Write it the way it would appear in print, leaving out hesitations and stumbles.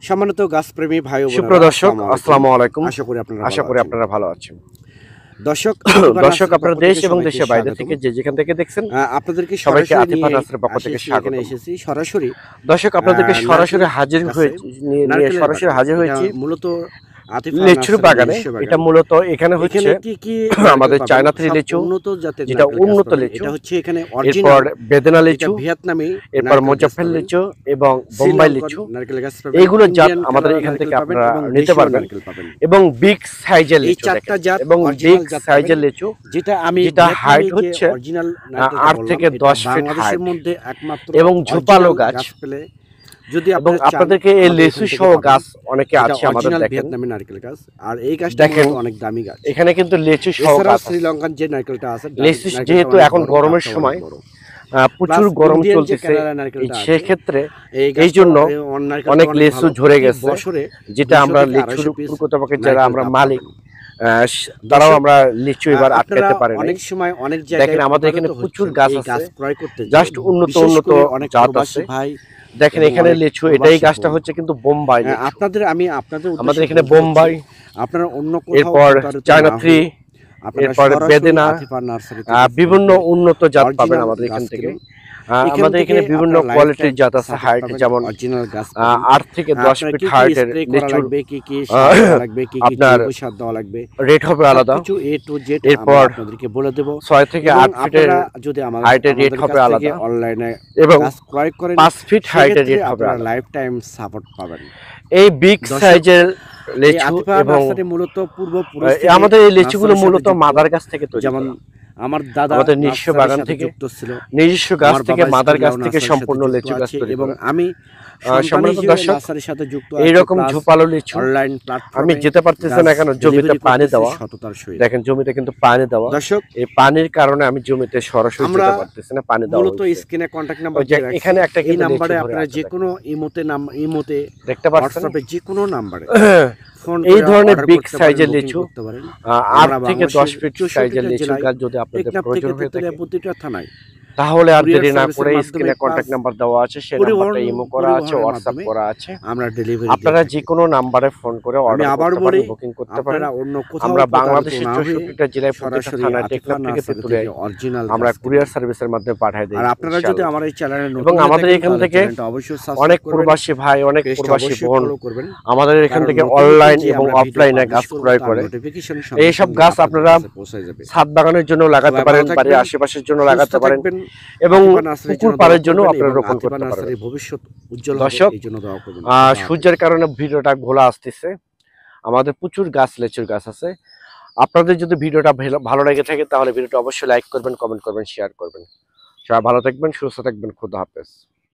সম্মানিত গাছপ্রেমী ভাই ও বোনেরা, সুপ্রদর্শক আসসালামু আলাইকুম। আশা করি আপনারা ভালো আছেন। দর্শক দর্শক আপনারা দেশ এবং দেশের বাইরে থেকে যে যেখান থেকে দেখছেন আপনাদেরকে সবাইকে সরাসরি আতিফা নার্সারির পক্ষ থেকে এখানে স্বাগত। এসেছি সরাসরি। দর্শক আপনাদেরকে সরাসরি হাজির হয়েছি মূলত লিচুর বাগানে। এটা মূলত এখানে হচ্ছে আমাদের চায়না থ্রি লিচু, যেটা উন্নত লিচু। এটা হচ্ছে এখানে এরপর বেদেনা লিচু, ভিয়েতনামি, এরপর মোজাফেল লিচু এবং বোম্বাই লিচু। এইগুলো জাত আমাদের এখান থেকে আপনারা নিতে পারবেন। এবং বিগ সাইজের লিচু এবং বিগ সাইজের লিচু, যেটা হাইট হচ্ছে 8 থেকে 10 ফিট হাইট এবং ঝোপালো গাছ। যদি এবং আপনাদেরকে এই লিচু সহ গাছ অনেকে আছে আমাদের দেখেন, ভিয়েতনামি নারকেল গাছ। আর এই গাছটা অনেক দামি গাছ। এখানে কিন্তু লিচু সহ গাছ, শ্রীলঙ্কান যে নারকেলটা আছে, লিচু যেহেতু এখন গরমের সময় প্রচুর গরম চলতেছে, সেক্ষেত্রে এই জন্য অনেক লিচু ঝরে গেছে, যেটা আমরা লিচুর প্রকৃতপক্ষে যারা আমরা মালিক তারাও আমরা লিচু এবার আটকাতে পারি। অনেক সময় অনেক জায়গায় দেখেন আমাদের এখানে প্রচুর গাছ আছে, ক্রয় করতে জাস্ট উন্নত জাত আছে। ভাই দেখেন এখানে লিচু, এটাই গাছটা হচ্ছে কিন্তু বোম্বাই। আমাদের এখানে বোম্বাই, আপনারা অন্য এরপর চায়না থ্রি, এরপর বেদেনা, বিভিন্ন উন্নত জাত পাবেন আমাদের এখান থেকে। আমাদের এখানে বিভিন্ন কোয়ালিটির জাত আছে, হাইট যেমন 8 থেকে 10 ফিট হাইটের লিচু। আপনার রেট হবে আলাদা। এরপর 6 থেকে 8 ফিটের হাইটের রেট হবে আলাদা, অনলাইনে এবং ক্রয় করেন 5 ফিট হাইটের রেট হবে আলাদা। লাইফ টাইম সাপোর্ট পাবেন। এই বিগ সাইজের লিচু এবং আমাদের এই লিচুগুলো মূলত মাদার গাছ থেকে তৈরি, যেমন আমার দাদা আমাদের নিজস্ব বাগান থেকে, নিজস্ব গাছ থেকে, মাদার গাছ থেকে সম্পূর্ণ লিচু গাছ তৈরি। এবং আমি সম্মানিত দর্শক, এইরকম ঝোপালো লিচু আমি যেতে পারতেছি না কেন, জমিতে পানি দেওয়া। দেখেন জমিতে কিন্তু পানি দেওয়া, দর্শক এই পানির কারণে আমি জমিতে সরাসরি যেতে পারতেছি না, পানি দেওয়া। মূলত স্ক্রিনে কন্টাক্ট নাম্বার এখানে একটা এই নম্বরে আপনারা যে কোনো ইমোতে দেখতে পাচ্ছেন, যে কোনো নম্বরে এই ধরনের বিগ সাইজের লিচু, 8 থেকে 10 ফিট সাইজের লিচু গাছ যদি আপনাদের প্রয়োজন হয়ে থাকে, প্রতিটা থানায়, তাহলে আর দেরি না করে স্ক্রিনে কন্টাক্ট নাম্বার দেওয়া আছে, সেই নাম্বারটা ইমো করা আছে, হোয়াটসঅ্যাপ করা আছে। আমরা ডেলিভারি, আপনারা যে কোনো নম্বরে ফোন করে অর্ডার করতে পারেন, বুকিং করতে পারেন। আমরা বাংলাদেশের 64টা জেলায় প্রতিটা থানায় টেকনাফ থেকে তেতুলিয়া আমরা কুরিয়ার সার্ভিসের মাধ্যমে পাঠিয়ে দিই। আর আপনারা যদি আমার এই চ্যানেলে এবং আমাদের এখান থেকে অনেক প্রবাসী ভাই, অনেক প্রবাসী বোন আমাদের এখান থেকে অনলাইন এবং অফলাইনে গাছ ক্রয় করে। এই সব গাছ আপনারা ছাদ বাগানের জন্য লাগাতে পারেন, বাড়ির আশেপাশের জন্য লাগাতে পারেন, এবং পুকুর পাড়ের জন্য আপনারা রোপণ করতে পারেন। ভবিষ্যৎ উজ্জ্বল দর্শক, এই জন্য দোয়া করবেন। সূর্যের কারণে ভিডিওটা ঘোলা আসতেছে, আমাদের প্রচুর গাছ, লিচুর গাছ আছে। আপনাদের যদি ভিডিওটা ভালো লেগে থাকে তাহলে ভিডিওটা অবশ্যই লাইক করবেন, কমেন্ট করবেন, শেয়ার করবেন। সবাই ভালো থাকবেন, সুস্থ থাকবেন, খোদা হাফেজ।